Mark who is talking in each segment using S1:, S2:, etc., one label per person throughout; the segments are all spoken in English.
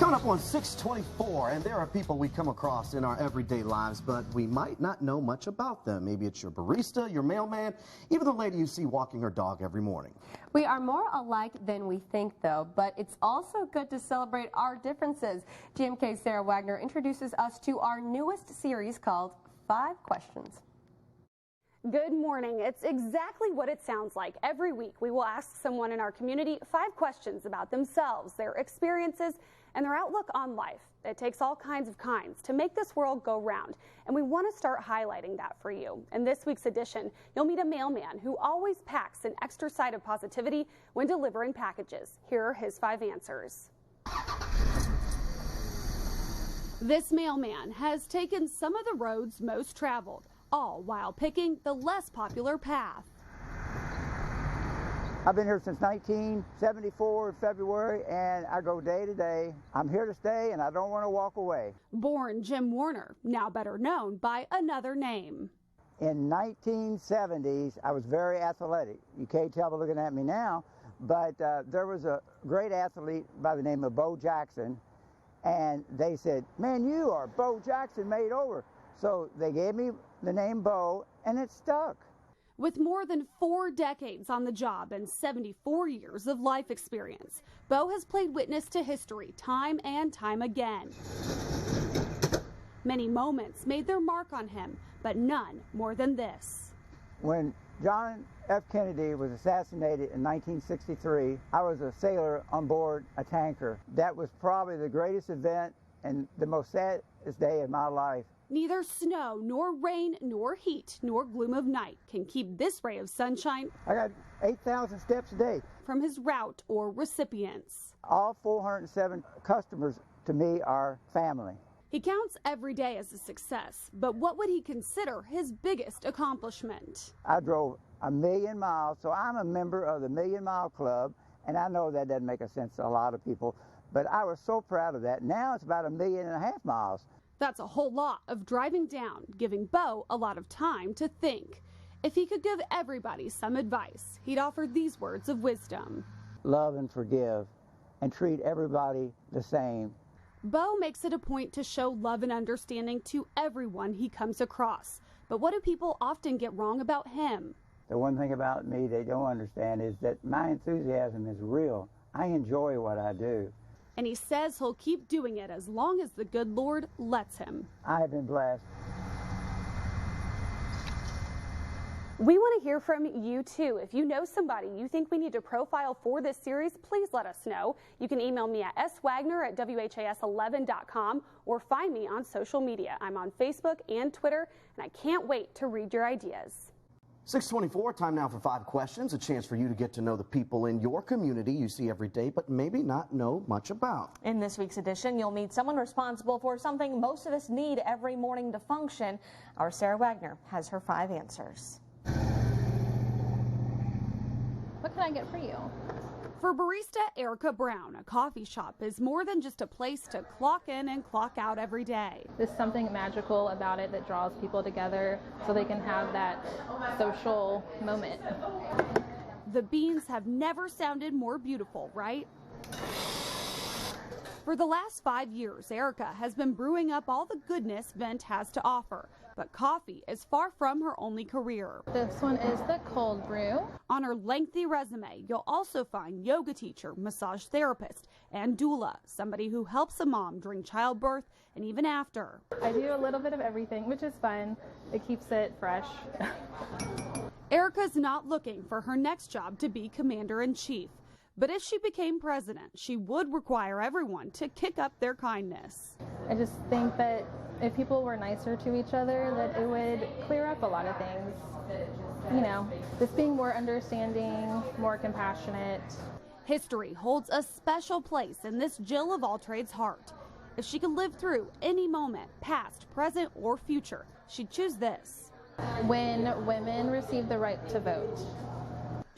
S1: Coming up on 624, and there are people we come across in our everyday lives, but we might not know much about them. Maybe it's your barista, your mailman, even the lady you see walking her dog every morning.
S2: We are more alike than we think, though, but it's also good to celebrate our differences. GMK's Sarah Wagner introduces us to our newest series called 5 Questions.
S3: Good morning. It's exactly what it sounds like. Every week we will ask someone in our community 5 questions about themselves, their experiences, and their outlook on life. It takes all kinds to make this world go round, and we want to start highlighting that for you. In this week's edition, you'll meet a mailman who always packs an extra side of positivity when delivering packages. Here are his 5 answers. This mailman has taken some of the roads most traveled, all while picking the less popular path.
S4: I've been here since 1974 in February, and I go day to day. I'm here to stay, and I don't want to walk away.
S3: Born Jim Warner, now better known by another name.
S4: In 1970s, I was very athletic. You can't tell by looking at me now, but there was a great athlete by the name of Bo Jackson, and they said, "Man, you are Bo Jackson made over." So they gave me the name Bo, and it stuck.
S3: With more than 4 decades on the job and 74 years of life experience, Bo has played witness to history time and time again. Many moments made their mark on him, but none more than this.
S4: When John F. Kennedy was assassinated in 1963, I was a sailor on board a tanker. That was probably the greatest event and the most saddest day of my life.
S3: Neither snow, nor rain, nor heat, nor gloom of night can keep this ray of sunshine.
S4: I got 8,000 steps a day.
S3: From his route or recipients.
S4: All 407 customers to me are family.
S3: He counts every day as a success, but what would he consider his biggest accomplishment?
S4: I drove 1,000,000 miles, so I'm a member of the Million Mile Club, and I know that doesn't make a sense to a lot of people, but I was so proud of that. Now it's about 1.5 million miles.
S3: That's a whole lot of driving down, giving Bo a lot of time to think. If he could give everybody some advice, he'd offer these words of wisdom.
S4: Love and forgive, and treat everybody the same.
S3: Bo makes it a point to show love and understanding to everyone he comes across. But what do people often get wrong about him?
S4: The one thing about me they don't understand is that my enthusiasm is real. I enjoy what I do.
S3: And he says he'll keep doing it as long as the good Lord lets him.
S4: I have been blessed.
S3: We want to hear from you too. If you know somebody you think we need to profile for this series, please let us know. You can email me at swagner@whas11.com or find me on social media. I'm on Facebook and Twitter, and I can't wait to read your ideas.
S1: 624, time now for 5 questions, a chance for you to get to know the people in your community you see every day, but maybe not know much about.
S5: In this week's edition, you'll meet someone responsible for something most of us need every morning to function. Our Sarah Wagner has her 5 answers.
S6: What can I get for you?
S3: For barista Erica Brown, a coffee shop is more than just a place to clock in and clock out every day.
S6: There's something magical about it that draws people together so they can have that social moment.
S3: The beans have never sounded more beautiful, right? For the last 5 years, Erica has been brewing up all the goodness Vent has to offer. But coffee is far from her only career.
S6: This one is the cold brew.
S3: On her lengthy resume, you'll also find yoga teacher, massage therapist, and doula, somebody who helps a mom during childbirth and even after.
S6: I do a little bit of everything, which is fun. It keeps it fresh.
S3: Erica's not looking for her next job to be commander-in-chief. But if she became president, she would require everyone to kick up their kindness.
S6: I just think that if people were nicer to each other, that it would clear up a lot of things. You know, just being more understanding, more compassionate.
S3: History holds a special place in this Jill of all trades heart. If she could live through any moment, past, present, or future, she'd choose this.
S6: When women receive the right to vote.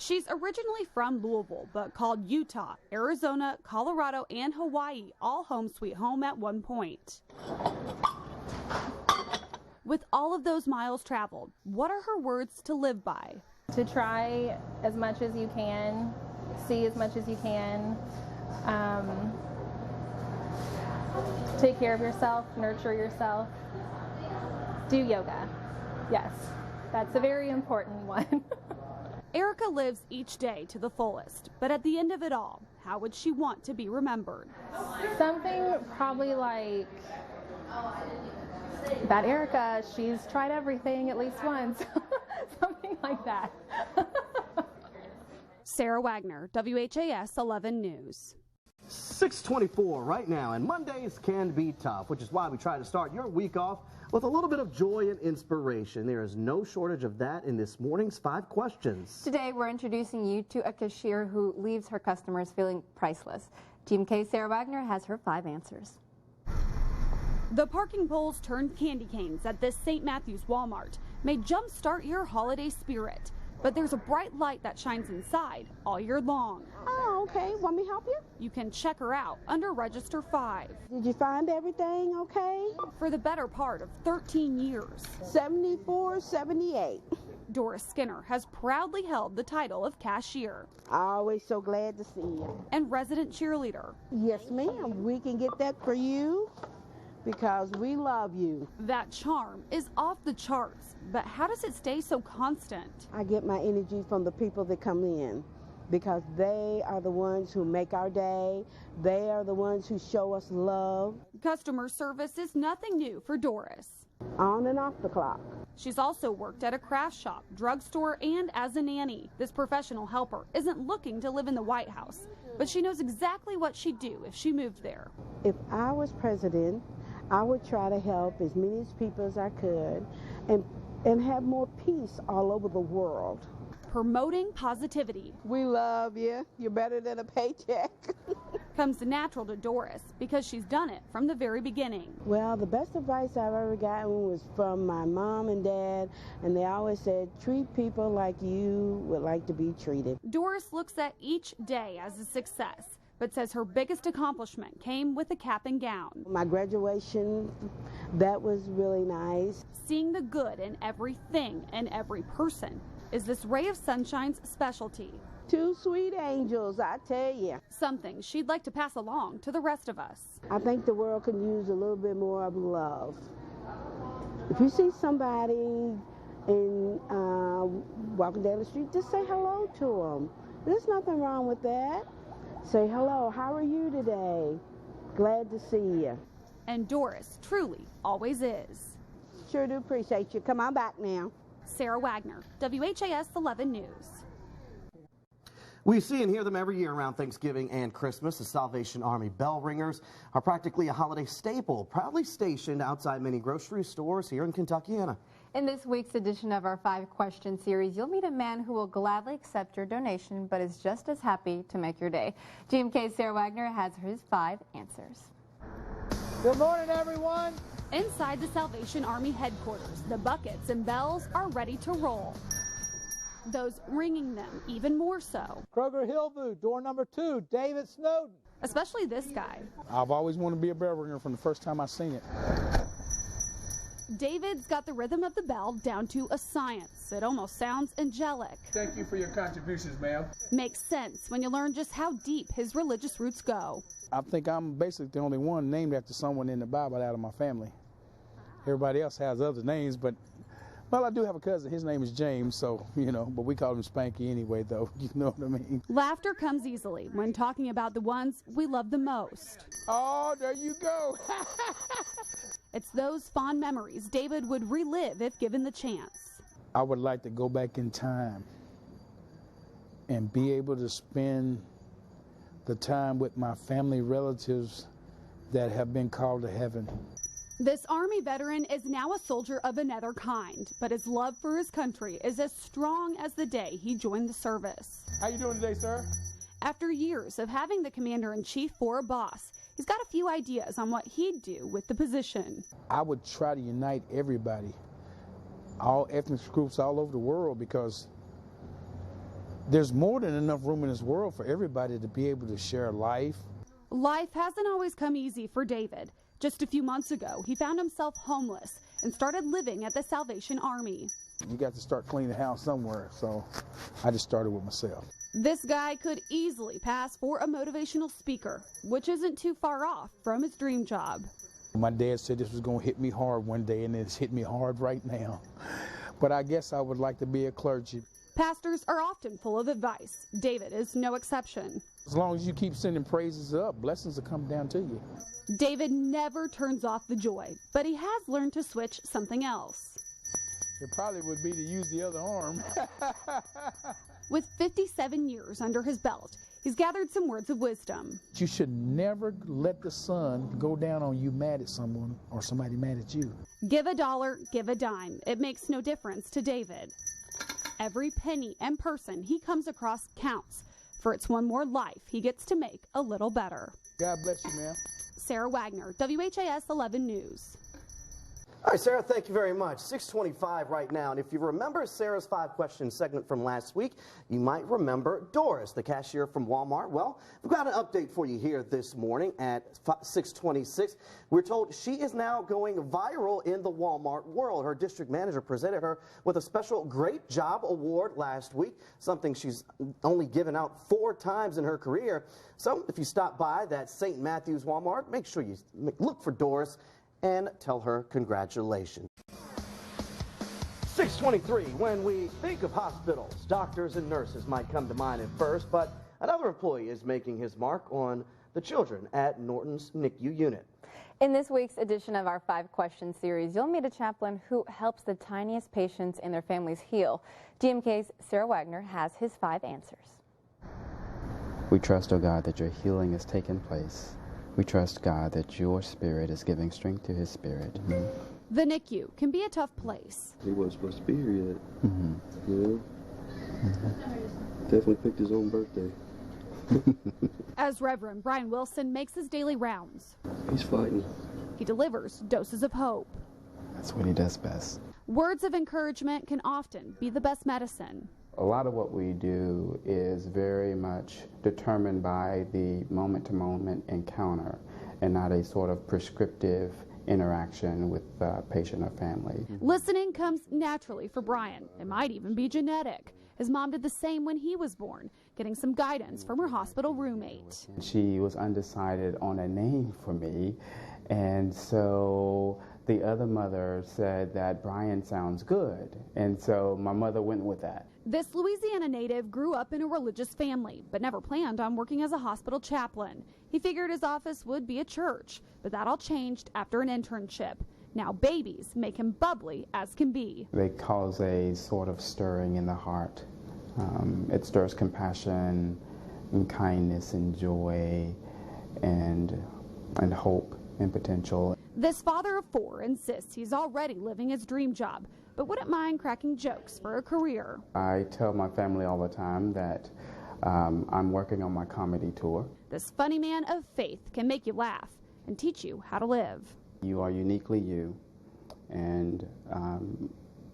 S3: She's originally from Louisville, but called Utah, Arizona, Colorado, and Hawaii all home sweet home at one point. With all of those miles traveled, what are her words to live by?
S6: To try as much as you can, see as much as you can, Take care of yourself, nurture yourself, do yoga. Yes, that's a very important one.
S3: Erica lives each day to the fullest, but at the end of it all, how would she want to be remembered?
S6: Something probably like that Erica, she's tried everything at least once. Something like that.
S3: Sarah Wagner, WHAS 11 News.
S1: 6:24 right now, and Mondays can be tough, which is why we try to start your week off with a little bit of joy and inspiration. There is no shortage of that in this morning's 5 questions.
S2: Today, we're introducing you to a cashier who leaves her customers feeling priceless. GMK's Sarah Wagner has her 5 answers.
S3: The parking poles turned candy canes at this St. Matthew's Walmart may jumpstart your holiday spirit. But there's a bright light that shines inside all year long.
S7: Oh, okay. Want me to help you?
S3: You can check her out under Register 5.
S7: Did you find everything okay?
S3: For the better part of 13 years.
S7: 74, 78.
S3: Doris Skinner has proudly held the title of cashier.
S7: Always so glad to see you.
S3: And resident cheerleader.
S7: Yes, ma'am. We can get that for you because we love you.
S3: That charm is off the charts, but how does it stay so constant?
S7: I get my energy from the people that come in because they are the ones who make our day. They are the ones who show us love.
S3: Customer service is nothing new for Doris.
S7: On and off the clock.
S3: She's also worked at a craft shop, drugstore, and as a nanny. This professional helper isn't looking to live in the White House, but she knows exactly what she'd do if she moved there.
S7: If I was president, I would try to help as many people as I could and have more peace all over the world.
S3: Promoting positivity.
S7: We love you. You're better than a paycheck.
S3: Comes natural to Doris because she's done it from the very beginning.
S7: Well, the best advice I've ever gotten was from my mom and dad, and they always said, treat people like you would like to be treated.
S3: Doris looks at each day as a success, but says her biggest accomplishment came with a cap and gown.
S7: My graduation, that was really nice.
S3: Seeing the good in everything and every person is this ray of sunshine's specialty.
S7: 2 sweet angels, I tell you.
S3: Something she'd like to pass along to the rest of us.
S7: I think the world can use a little bit more of love. If you see somebody walking down the street, just say hello to them. There's nothing wrong with that. Say hello, how are you today? Glad to see you.
S3: And Doris truly always is.
S7: Sure do appreciate you. Come on back now.
S3: Sarah Wagner, WHAS 11 News.
S1: We see and hear them every year around Thanksgiving and Christmas. The Salvation Army bell ringers are practically a holiday staple, proudly stationed outside many grocery stores here in Kentuckiana.
S2: In this week's edition of our 5-question series, you'll meet a man who will gladly accept your donation, but is just as happy to make your day. GMK's Sarah Wagner has his 5 answers.
S8: Good morning, everyone.
S3: Inside the Salvation Army headquarters, the buckets and bells are ready to roll. Those ringing them even more so.
S8: Kroger Hillview, door number 2, David Snowden.
S3: Especially this guy.
S9: I've always wanted to be a bell ringer from the first time I seen it.
S3: David's got the rhythm of the bell down to a science. It almost sounds angelic.
S9: Thank you for your contributions, ma'am.
S3: Makes sense when you learn just how deep his religious roots go.
S9: I think I'm basically the only one named after someone in the Bible out of my family. Everybody else has other names, but, well, I do have a cousin. His name is James, so, but we call him Spanky anyway, though. You know what I mean?
S3: Laughter comes easily when talking about the ones we love the most.
S9: Oh, there you go.
S3: It's those fond memories David would relive if given the chance.
S9: I would like to go back in time and be able to spend the time with my family relatives that have been called to heaven.
S3: This Army veteran is now a soldier of another kind, but his love for his country is as strong as the day he joined the service.
S9: How you doing today, sir?
S3: After years of having the commander-in-chief for a boss, he's got a few ideas on what he'd do with the position.
S9: I would try to unite everybody, all ethnic groups all over the world, because there's more than enough room in this world for everybody to be able to share life.
S3: Life hasn't always come easy for David. Just a few months ago, he found himself homeless and started living at the Salvation Army.
S9: You got to start cleaning the house somewhere, so I just started with myself.
S3: This guy could easily pass for a motivational speaker, which isn't too far off from his dream job.
S9: My dad said this was going to hit me hard one day, and it's hit me hard right now. But I guess I would like to be a clergy.
S3: Pastors are often full of advice. David is no exception.
S9: As long as you keep sending praises up, blessings will come down to you.
S3: David never turns off the joy, but he has learned to switch something else.
S9: It probably would be to use the other arm.
S3: With 57 years under his belt, he's gathered some words of wisdom.
S9: You should never let the sun go down on you mad at someone or somebody mad at you.
S3: Give a dollar, give a dime. It makes no difference to David. Every penny and person he comes across counts, for it's one more life he gets to make a little better.
S9: God bless you, ma'am.
S3: Sarah Wagner, WHAS 11 News.
S1: All right, Sarah, thank you very much. 6:25 right now. And if you remember Sarah's 5-question segment from last week, you might remember Doris, the cashier from Walmart. Well, we've got an update for you here this morning at 6:26. We're told she is now going viral in the Walmart world. Her district manager presented her with a special Great Job Award last week, something she's only given out 4 times in her career. So if you stop by that St. Matthew's Walmart, make sure you look for Doris and tell her congratulations. 6:23, when we think of hospitals, doctors and nurses might come to mind at first, but another employee is making his mark on the children at Norton's NICU unit.
S10: In this week's edition of our 5-question series, you'll meet a chaplain who helps the tiniest patients and their families heal. GMK's Sarah Wagner has his 5 answers.
S11: We trust, O God, that your healing is taking place. We trust, God, that your spirit is giving strength to his spirit.
S3: The NICU can be a tough place.
S12: He wasn't supposed to be here yet. Definitely picked his own birthday.
S3: As Reverend Brian Wilson makes his daily rounds,
S12: He's fighting.
S3: he delivers doses of hope.
S11: That's what he does best.
S3: Words of encouragement can often be the best medicine.
S11: A lot of what we do is very much determined by the moment-to-moment encounter and not a sort of prescriptive interaction with the patient or family.
S3: Listening comes naturally for Brian. It might even be genetic. His mom did the same when he was born, getting some guidance from her hospital roommate.
S11: She was undecided on a name for me, and so the other mother said that Brian sounds good, and so my mother went with that.
S3: This Louisiana native grew up in a religious family, but never planned on working as a hospital chaplain. He figured his office would be a church, but that all changed after an internship. Now babies make him bubbly as can be.
S11: They cause a sort of stirring in the heart. It stirs compassion and kindness and joy and hope and potential.
S3: This father of 4 insists he's already living his dream job, but wouldn't mind cracking jokes for a career.
S11: I tell my family all the time that I'm working on my comedy tour.
S3: This funny man of faith can make you laugh and teach you how to live.
S11: You are uniquely you, and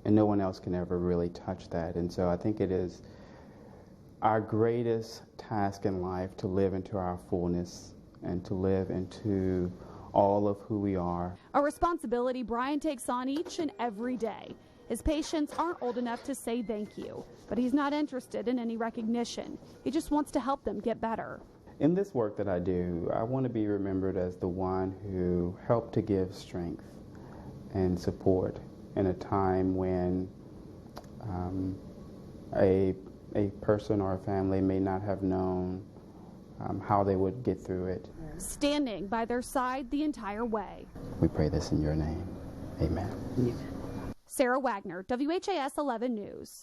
S11: no one else can ever really touch that. And so I think it is our greatest task in life to live into our fullness and to live into all of who we are.
S3: A responsibility Brian takes on each and every day. His patients aren't old enough to say thank you, but he's not interested in any recognition. He just wants to help them get better.
S11: In this work that I do, I want to be remembered as the one who helped to give strength and support in a time when a person or a family may not have known how they would get through it.
S3: Standing by their side the entire way.
S11: We pray this in your name. Amen.
S3: Sarah Wagner, WHAS 11 News.